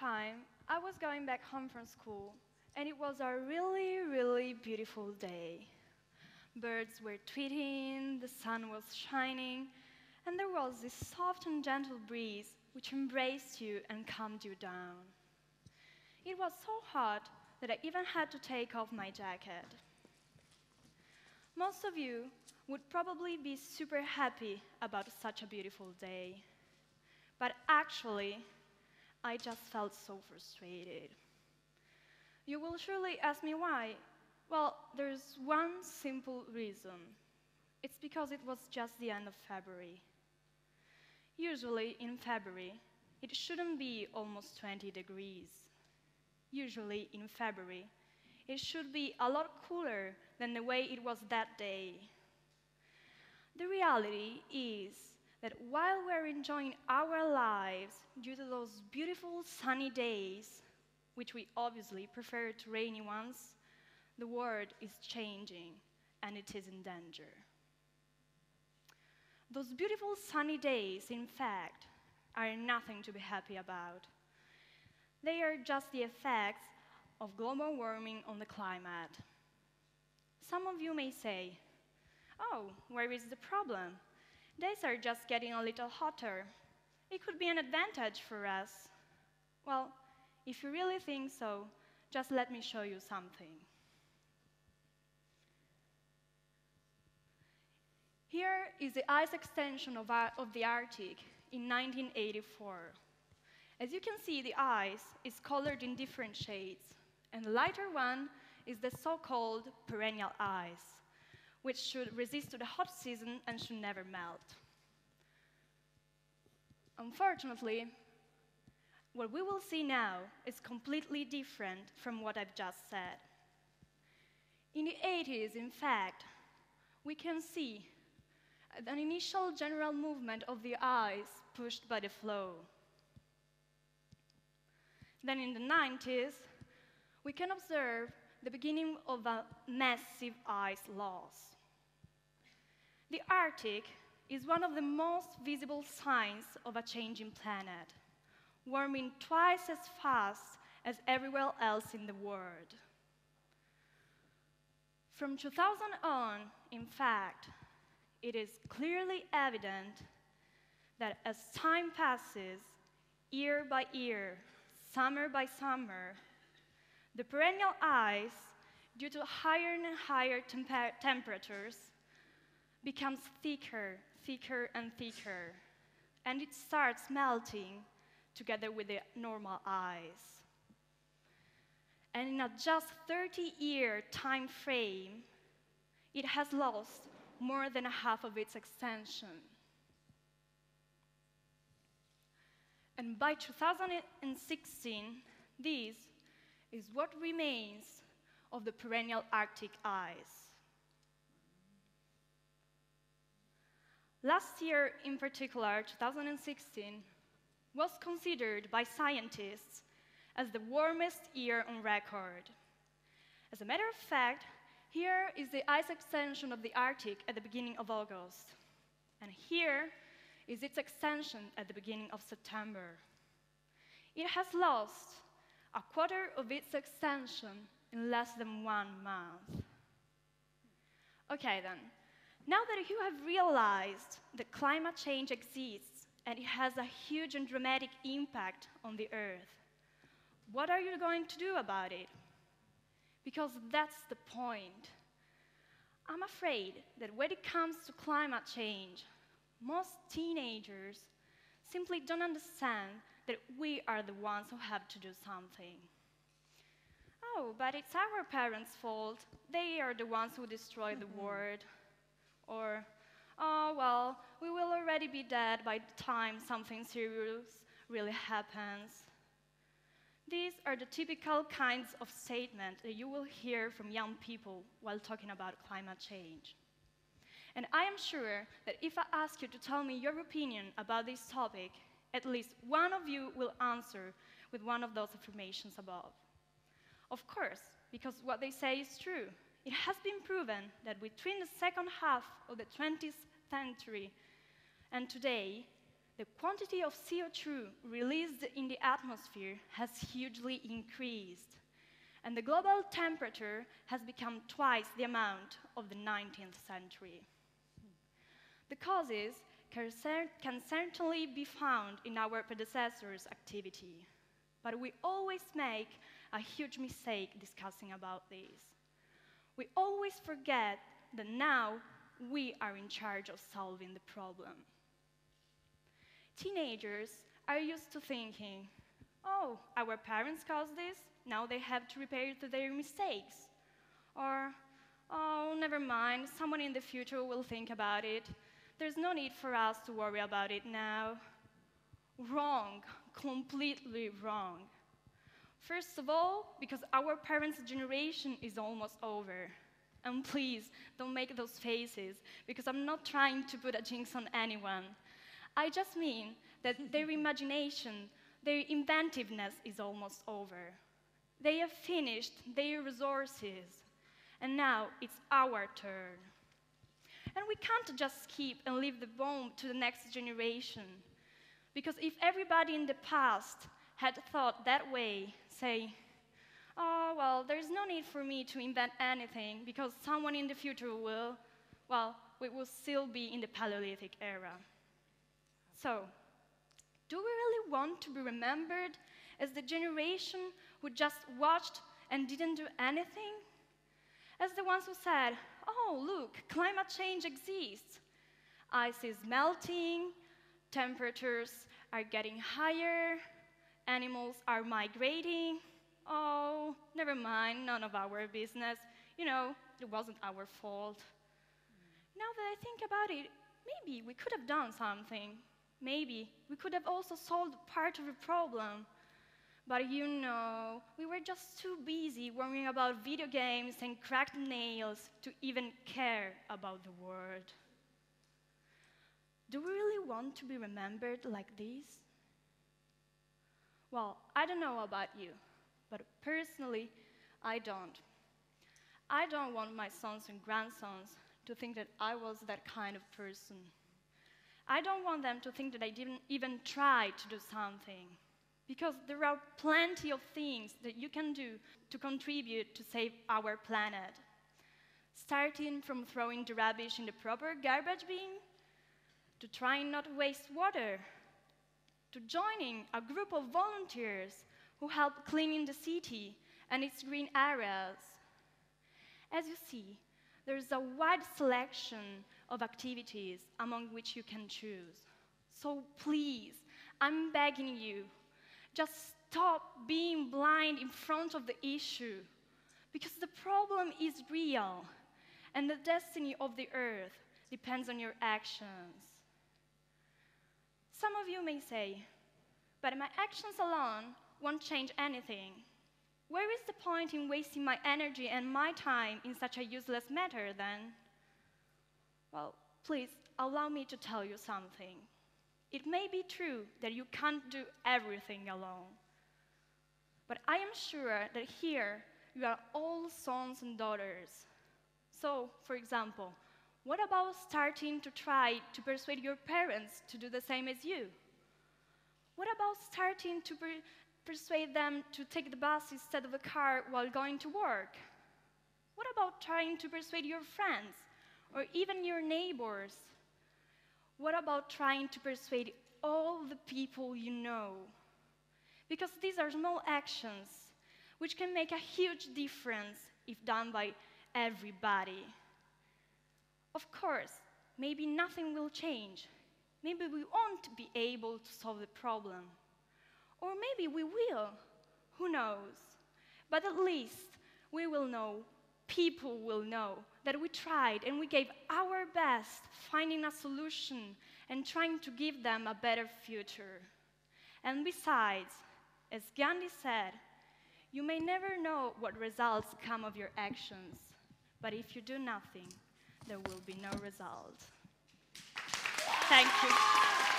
time, I was going back home from school, and it was a really, really beautiful day. Birds were tweeting, the sun was shining, and there was this soft and gentle breeze which embraced you and calmed you down. It was so hot that I even had to take off my jacket. Most of you would probably be super happy about such a beautiful day. But actually, I just felt so frustrated. You will surely ask me why. Well, there's one simple reason. It's because it was just the end of February. Usually, in February, it shouldn't be almost 20 degrees. Usually, in February, it should be a lot cooler than the way it was that day. The reality is that while we're enjoying our lives due to those beautiful sunny days, which we obviously prefer to rainy ones, the world is changing and it is in danger. Those beautiful sunny days, in fact, are nothing to be happy about. They are just the effects of global warming on the climate. Some of you may say, "Oh, where is the problem? Days are just getting a little hotter. It could be an advantage for us." Well, if you really think so, just let me show you something. Here is the ice extension of the Arctic in 1984. As you can see, the ice is colored in different shades, and the lighter one is the so-called perennial ice, which should resist to the hot season and should never melt. Unfortunately, what we will see now is completely different from what I've just said. In the 80s, in fact, we can see an initial general movement of the ice pushed by the flow. Then in the 90s, we can observe the beginning of a massive ice loss. The Arctic is one of the most visible signs of a changing planet, warming twice as fast as everywhere else in the world. From 2000 on, in fact, it is clearly evident that as time passes, year by year, summer by summer, the perennial ice, due to higher and higher temperatures, becomes thicker, thicker and thicker, and it starts melting together with the normal ice. And in a just 30-year time frame, it has lost more than half of its extension. And by 2016, this is what remains of the perennial Arctic ice. Last year, in particular, 2016, was considered by scientists as the warmest year on record. As a matter of fact, here is the ice extension of the Arctic at the beginning of August. And here is its extension at the beginning of September. It has lost a quarter of its extension in less than 1 month. Okay then, now that you have realized that climate change exists and it has a huge and dramatic impact on the Earth, what are you going to do about it? Because that's the point. I'm afraid that when it comes to climate change, most teenagers simply don't understand that we are the ones who have to do something. Oh, but it's our parents' fault. They are the ones who destroy the world. Or, oh, well, we will already be dead by the time something serious really happens. These are the typical kinds of statements that you will hear from young people while talking about climate change. And I am sure that if I ask you to tell me your opinion about this topic, at least one of you will answer with one of those affirmations above. Of course, because what they say is true. It has been proven that between the second half of the 20th century and today, the quantity of CO2 released in the atmosphere has hugely increased, and the global temperature has become twice the amount of the 19th century. The causes can certainly be found in our predecessors' activity, but we always make a huge mistake discussing about this. We always forget that now we are in charge of solving the problem. Teenagers are used to thinking, oh, our parents caused this, now they have to repair their mistakes. Or, oh, never mind, someone in the future will think about it. There's no need for us to worry about it now. Wrong, completely wrong. First of all, because our parents' generation is almost over. And please, don't make those faces, because I'm not trying to put a jinx on anyone. I just mean that their imagination, their inventiveness is almost over. They have finished their resources, and now it's our turn. And we can't just skip and leave the bomb to the next generation, because if everybody in the past had thought that way, say, oh, well, there's no need for me to invent anything, because someone in the future will, well, we will still be in the Paleolithic era. So, do we really want to be remembered as the generation who just watched and didn't do anything? As the ones who said, oh, look, climate change exists. Ice is melting, temperatures are getting higher, animals are migrating. Oh, never mind, none of our business. You know, it wasn't our fault. Now that I think about it, maybe we could have done something. Maybe we could have also solved part of the problem. But you know, we were just too busy worrying about video games and cracked nails to even care about the world. Do we really want to be remembered like this? Well, I don't know about you, but personally, I don't. I don't want my sons and grandsons to think that I was that kind of person. I don't want them to think that I didn't even try to do something, because there are plenty of things that you can do to contribute to save our planet. Starting from throwing the rubbish in the proper garbage bin, to trying not to waste water, to joining a group of volunteers who help cleaning the city and its green areas. As you see, there's a wide selection of activities among which you can choose. So please, I'm begging you, just stop being blind in front of the issue, because the problem is real, and the destiny of the Earth depends on your actions. Some of you may say, but my actions alone won't change anything. Where is the point in wasting my energy and my time in such a useless matter, then? Well, please, allow me to tell you something. It may be true that you can't do everything alone, but I am sure that here you are all sons and daughters. So, for example, what about starting to try to persuade your parents to do the same as you? What about starting to persuade them to take the bus instead of a car while going to work? What about trying to persuade your friends or even your neighbors? What about trying to persuade all the people you know? Because these are small actions which can make a huge difference if done by everybody. Of course, maybe nothing will change. Maybe we won't be able to solve the problem. Or maybe we will. Who knows? But at least we will know, people will know, that we tried and we gave our best finding a solution and trying to give them a better future. And besides, as Gandhi said, you may never know what results come of your actions, but if you do nothing, there will be no result. Thank you.